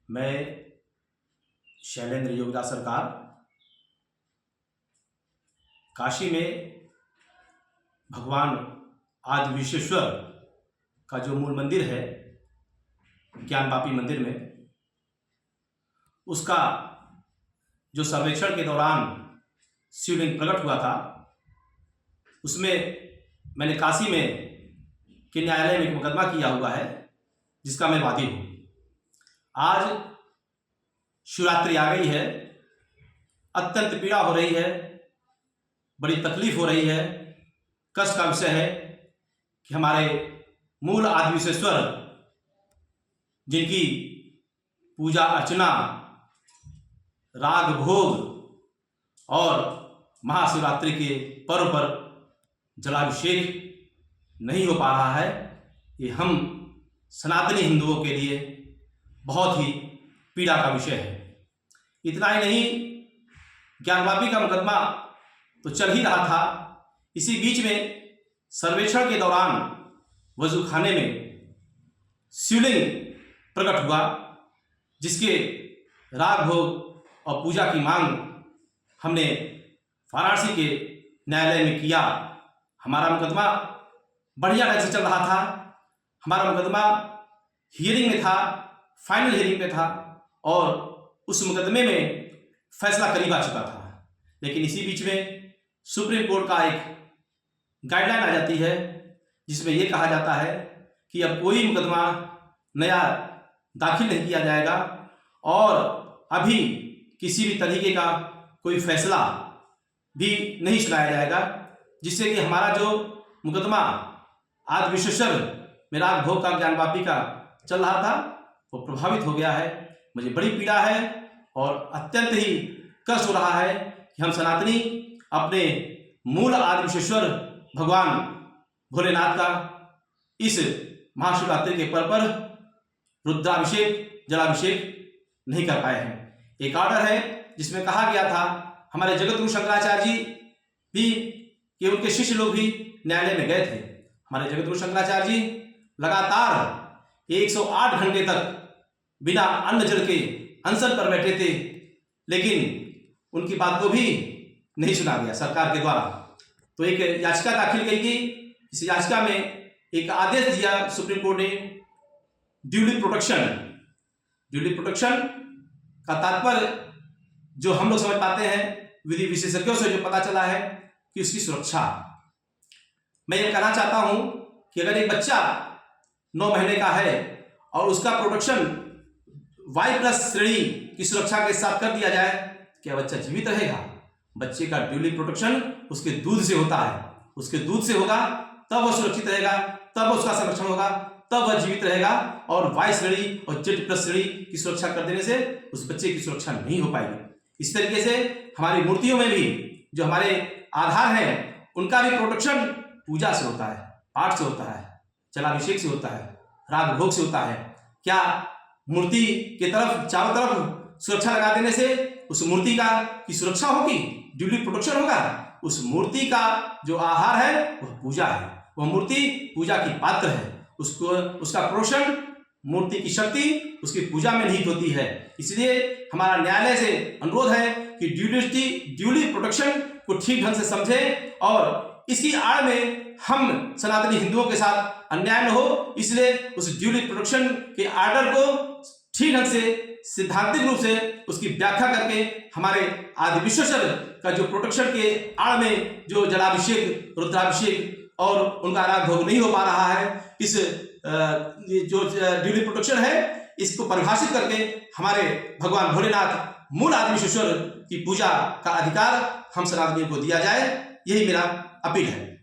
मैं शैलेंद्र योगदास सरकार काशी में भगवान आदि विश्वेश्वर का जो मूल मंदिर है ज्ञानवापी मंदिर में, उसका जो सर्वेक्षण के दौरान शिवलिंग प्रकट हुआ था, उसमें मैंने काशी में के न्यायालय में एक मुकदमा किया हुआ है जिसका मैं वादी हूँ। आज शिवरात्रि आ गई है, अत्यंत पीड़ा हो रही है, बड़ी तकलीफ हो रही है। कष्ट का विषय है कि हमारे मूल आदि विश्वेश्वर जिनकी पूजा अर्चना, राग भोग और महाशिवरात्रि के पर्व पर जलाभिषेक नहीं हो पा रहा है, ये हम सनातनी हिंदुओं के लिए बहुत ही पीड़ा का विषय है। इतना ही नहीं, ज्ञानवापी का मुकदमा तो चल ही रहा था, इसी बीच में सर्वेक्षण के दौरान वजू खाने में शिवलिंग प्रकट हुआ, जिसके राग भोग और पूजा की मांग हमने वाराणसी के न्यायालय में किया। हमारा मुकदमा बढ़िया ढंग से चल रहा था। हमारा मुकदमा हियरिंग में था, फाइनल हियरिंग में था और उस मुकदमे में फैसला करीब आ चुका था। लेकिन इसी बीच में सुप्रीम कोर्ट का एक गाइडलाइन आ जाती है जिसमें यह कहा जाता है कि अब कोई मुकदमा नया दाखिल नहीं किया जाएगा और अभी किसी भी तरीके का कोई फैसला भी नहीं सुनाया जाएगा, जिससे कि हमारा जो मुकदमा आदि विश्वेश्वर में राग भोग का ज्ञानवापी का चल रहा था वो प्रभावित हो गया है। मुझे बड़ी पीड़ा है और अत्यंत ही कष्ट हो रहा है कि हम सनातनी अपने मूल आदि विश्वेश्वर भगवान भोलेनाथ का इस महाशिवरात्रि के पर्व पर रुद्राभिषेक जलाभिषेक नहीं कर पाए हैं। एक ऑर्डर है जिसमें कहा गया था, हमारे जगतगुरु शंकराचार्य जी भी कि उनके शिष्य लोग भी न्यायालय में गए थे। हमारे जगतगुरु शंकराचार्य जी लगातार 108 घंटे तक बिना अन्न जल के अनशन पर बैठे थे, लेकिन उनकी बात को भी नहीं सुना गया सरकार के द्वारा। तो एक याचिका दाखिल की गई। इस याचिका में एक आदेश दिया सुप्रीम कोर्ट ने, ड्यूली प्रोटेक्शन का तात्पर्य जो हम लोग समझ पाते हैं विधि विशेषज्ञों से जो पता चला है कि उसकी सुरक्षा। मैं ये कहना चाहता हूं कि अगर एक बच्चा 9 महीने का है और उसका प्रोटेक्शन Y+ श्रेणी की सुरक्षा के साथ कर दिया जाए, क्या बच्चा जीवित रहेगा? बच्चे का ड्यूली प्रोटेक्शन उसके दूध से होता है, उसके दूध से होगा तब वह सुरक्षित रहेगा, तब उसका संरक्षण होगा, तब वह जीवित रहेगा। और Y श्रेणी और Z+ श्रेणी की सुरक्षा कर देने से उस बच्चे की सुरक्षा नहीं हो पाएगी। इस तरीके से हमारी मूर्तियों में भी जो हमारे आधार हैं उनका भी प्रोटेक्शन पूजा से होता है, पाठ से होता है, जलाभिषेक से होता है, राग भोग से होता है। क्या मूर्ति के तरफ चारों तरफ सुरक्षा लगा देने से उस मूर्ति का की सुरक्षा होगी, ड्यूली प्रोटेक्शन होगा? उस मूर्ति का जो आहार है वह पूजा है, वह मूर्ति पूजा की पात्र है। उसको उसका प्रोटेक्शन, मूर्ति की शक्ति उसकी पूजा में निहित होती है। इसलिए हमारा न्यायालय से अनुरोध है कि ड्यूली प्रोटेक्शन को ठीक ढंग से समझे और इसकी आड़ में हम सनातनी हिंदुओं के साथ अन्याय न हो, इसलिए उस ड्यूली प्रोटेक्शन के आर्डर को ठीक ढंग से सिद्धांतिक रूप से उसकी व्याख्या करके हमारे आदि विश्वेश्वर का जो प्रोटेक्शन के आड़ में जो जलाभिषेक रुद्राभिषेक और उनका राग भोग नहीं हो पा रहा है, इस जो ड्यूली प्रोटेक्शन है इसको परिभाषित करके हमारे भगवान भोलेनाथ मूल आदि विश्वेश्वर की पूजा का अधिकार हम सनातनियों को दिया जाए, यही मेरा अपील है।